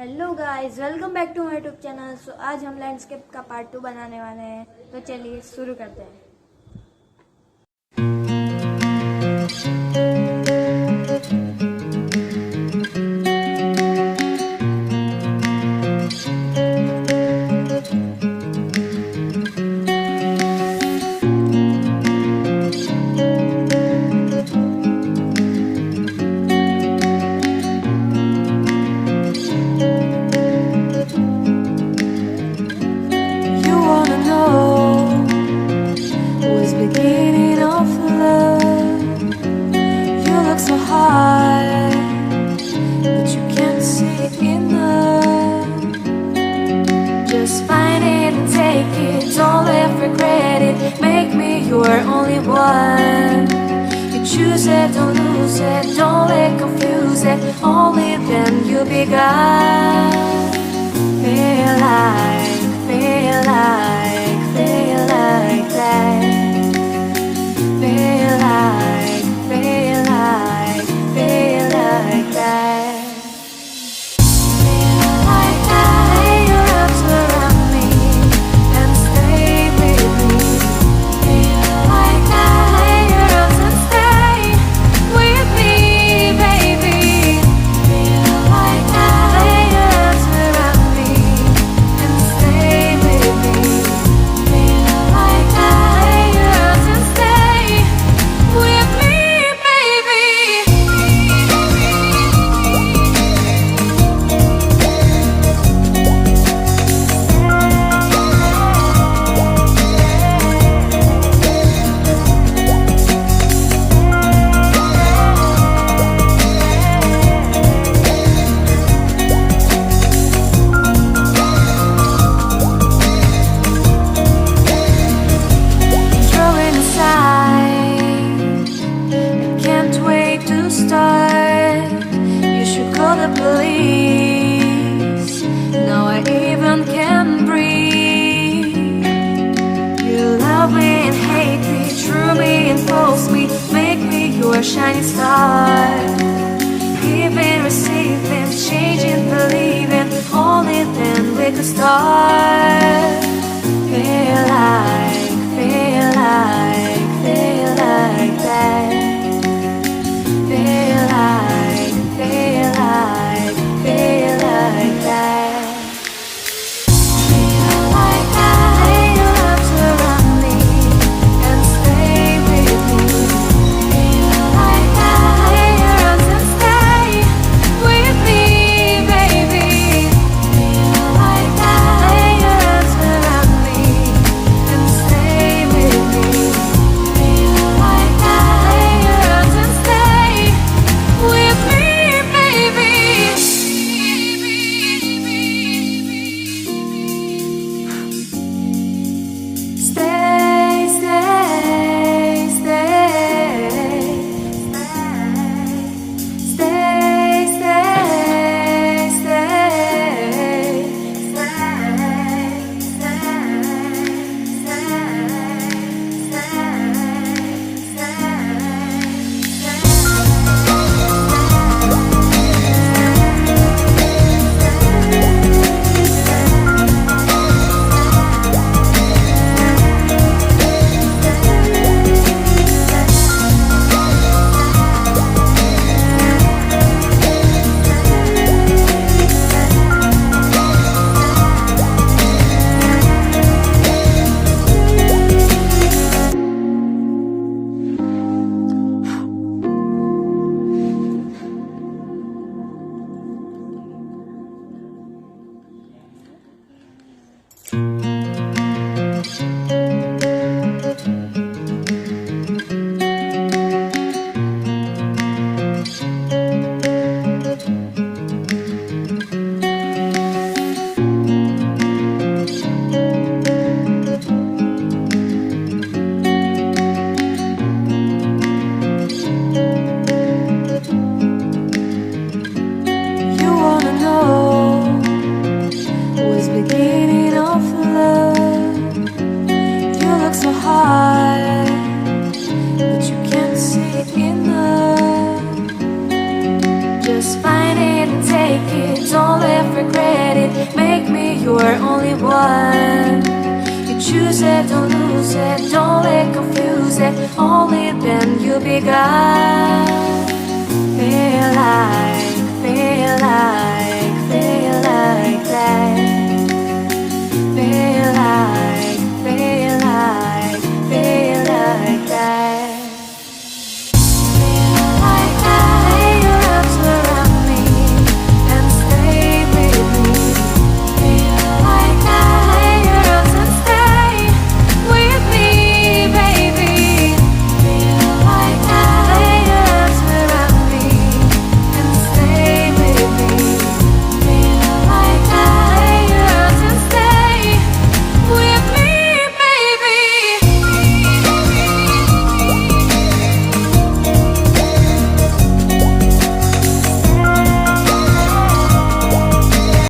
Hello guys, welcome back to my YouTube channel. So आज हम landscape का part 2 बनाने वाले हैं, तो चलिए शुरू करते हैं। Beginning of love, you look so high, but you can't see enough. Just find it and take it, don't let regret it. Make me your only one. You choose it, don't lose it, don't let confuse it. Only then you'll be God. Feel like that. Feel like that. Feel like that. Lay your arms around me and stay with me. Feel like that. Lay your arms and stay with me, baby. Feel like that. Lay your arms around me and stay with me. Feel like that. Lay your arms and stay with me, baby. Throwing aside, can't wait to start. You should call the police. Now I even can breathe. You love me and hate me, true me and false me, make me your shining star. Giving, receiving, changing, believing, only then we could start. Feel like that. Feel like that. Feel like that. Lay your arms around me and stay with me. Feel like that. Lay your arms and stay with me, baby. Feel like that. Lay your arms one. You choose it, don't lose it, don't let confuse it. Only then you become realize.